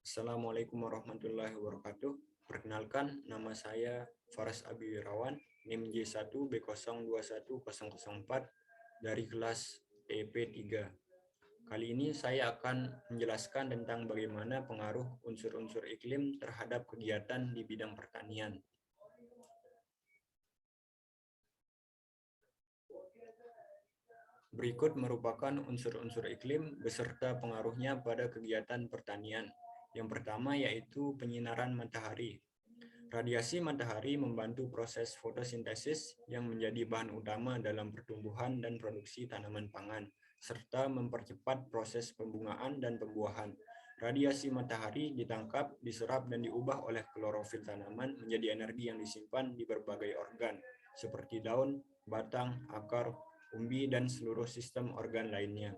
Assalamualaikum warahmatullahi wabarakatuh. Perkenalkan, nama saya Faras Abi Wirawan, NIM J1B021004 dari kelas EP3. Kali ini saya akan menjelaskan tentang bagaimana pengaruh unsur-unsur iklim terhadap kegiatan di bidang pertanian. Berikut merupakan unsur-unsur iklim beserta pengaruhnya pada kegiatan pertanian. Yang pertama yaitu penyinaran matahari. Radiasi matahari membantu proses fotosintesis yang menjadi bahan utama dalam pertumbuhan dan produksi tanaman pangan, serta mempercepat proses pembungaan dan pembuahan. Radiasi matahari ditangkap, diserap, dan diubah oleh klorofil tanaman menjadi energi yang disimpan di berbagai organ, seperti daun, batang, akar, umbi, dan seluruh sistem organ lainnya.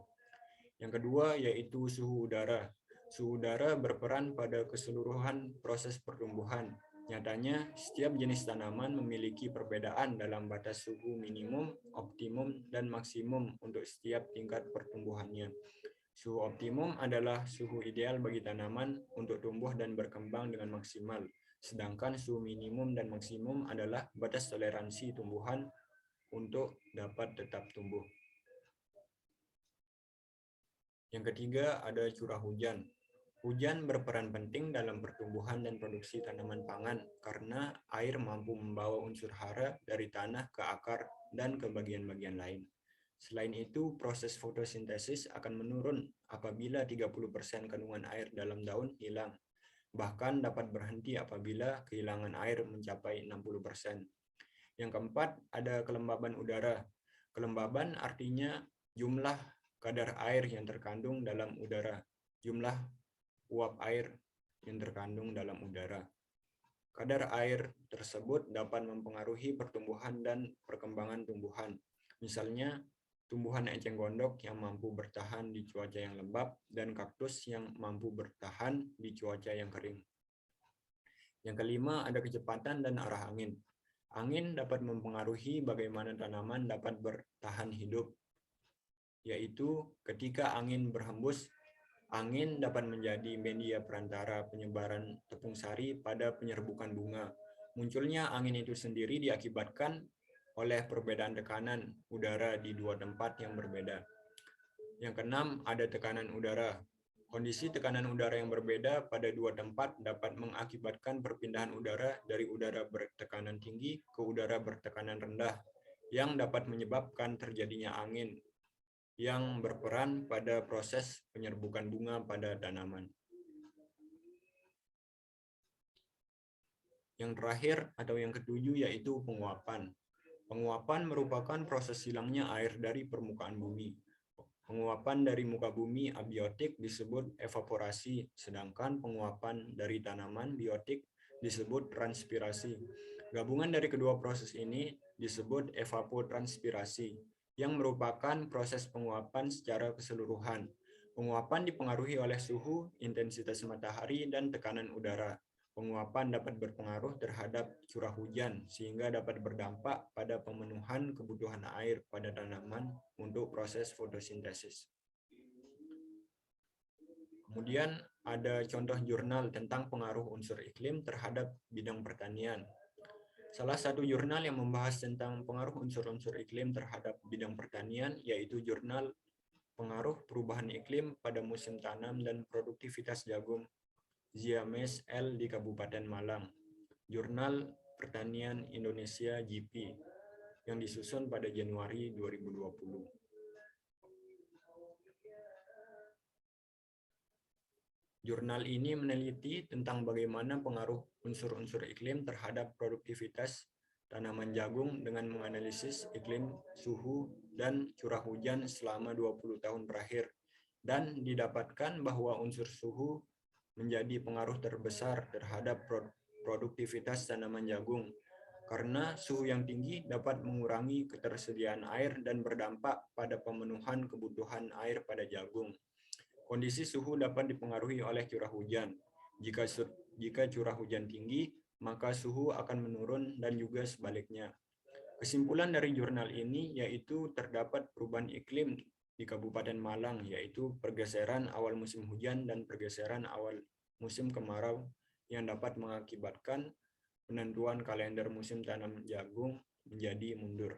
Yang kedua yaitu suhu udara. Suhu udara berperan pada keseluruhan proses pertumbuhan. Nyatanya, setiap jenis tanaman memiliki perbedaan dalam batas suhu minimum, optimum, dan maksimum untuk setiap tingkat pertumbuhannya. Suhu optimum adalah suhu ideal bagi tanaman untuk tumbuh dan berkembang dengan maksimal, sedangkan suhu minimum dan maksimum adalah batas toleransi tumbuhan untuk dapat tetap tumbuh. Yang ketiga ada curah hujan. Hujan berperan penting dalam pertumbuhan dan produksi tanaman pangan karena air mampu membawa unsur hara dari tanah ke akar dan ke bagian-bagian lain. Selain itu, proses fotosintesis akan menurun apabila 30% kandungan air dalam daun hilang. Bahkan dapat berhenti apabila kehilangan air mencapai 60%. Yang keempat, ada kelembaban udara. Kelembaban artinya jumlah kadar air yang terkandung dalam udara, jumlah uap air yang terkandung dalam udara. Kadar air tersebut dapat mempengaruhi pertumbuhan dan perkembangan tumbuhan. Misalnya, tumbuhan eceng gondok yang mampu bertahan di cuaca yang lembab dan kaktus yang mampu bertahan di cuaca yang kering. Yang kelima, ada kecepatan dan arah angin. Angin dapat mempengaruhi bagaimana tanaman dapat bertahan hidup, yaitu ketika angin berhembus, angin dapat menjadi media perantara penyebaran tepung sari pada penyerbukan bunga. Munculnya angin itu sendiri diakibatkan oleh perbedaan tekanan udara di dua tempat yang berbeda. Yang keenam, ada tekanan udara. Kondisi tekanan udara yang berbeda pada dua tempat dapat mengakibatkan perpindahan udara dari udara bertekanan tinggi ke udara bertekanan rendah, yang dapat menyebabkan terjadinya angin yang berperan pada proses penyerbukan bunga pada tanaman. Yang terakhir atau yang ketujuh yaitu penguapan. Penguapan merupakan proses hilangnya air dari permukaan bumi. Penguapan dari muka bumi abiotik disebut evaporasi, sedangkan penguapan dari tanaman biotik disebut transpirasi. Gabungan dari kedua proses ini disebut evapotranspirasi, yang merupakan proses penguapan secara keseluruhan. Penguapan dipengaruhi oleh suhu, intensitas matahari, dan tekanan udara. Penguapan dapat berpengaruh terhadap curah hujan, sehingga dapat berdampak pada pemenuhan kebutuhan air pada tanaman untuk proses fotosintesis. Kemudian ada contoh jurnal tentang pengaruh unsur iklim terhadap bidang pertanian. Salah satu jurnal yang membahas tentang pengaruh unsur-unsur iklim terhadap bidang pertanian yaitu jurnal Pengaruh Perubahan Iklim pada Musim Tanam dan Produktivitas Jagung Ziames L di Kabupaten Malang, Jurnal Pertanian Indonesia GP, yang disusun pada Januari 2020. Jurnal ini meneliti tentang bagaimana pengaruh unsur-unsur iklim terhadap produktivitas tanaman jagung dengan menganalisis iklim, suhu, dan curah hujan selama 20 tahun terakhir. Dan didapatkan bahwa unsur suhu menjadi pengaruh terbesar terhadap produktivitas tanaman jagung, karena suhu yang tinggi dapat mengurangi ketersediaan air dan berdampak pada pemenuhan kebutuhan air pada jagung. Kondisi suhu dapat dipengaruhi oleh curah hujan. Jika curah hujan tinggi, maka suhu akan menurun dan juga sebaliknya. Kesimpulan dari jurnal ini yaitu terdapat perubahan iklim di Kabupaten Malang, yaitu pergeseran awal musim hujan dan pergeseran awal musim kemarau yang dapat mengakibatkan penentuan kalender musim tanam jagung menjadi mundur.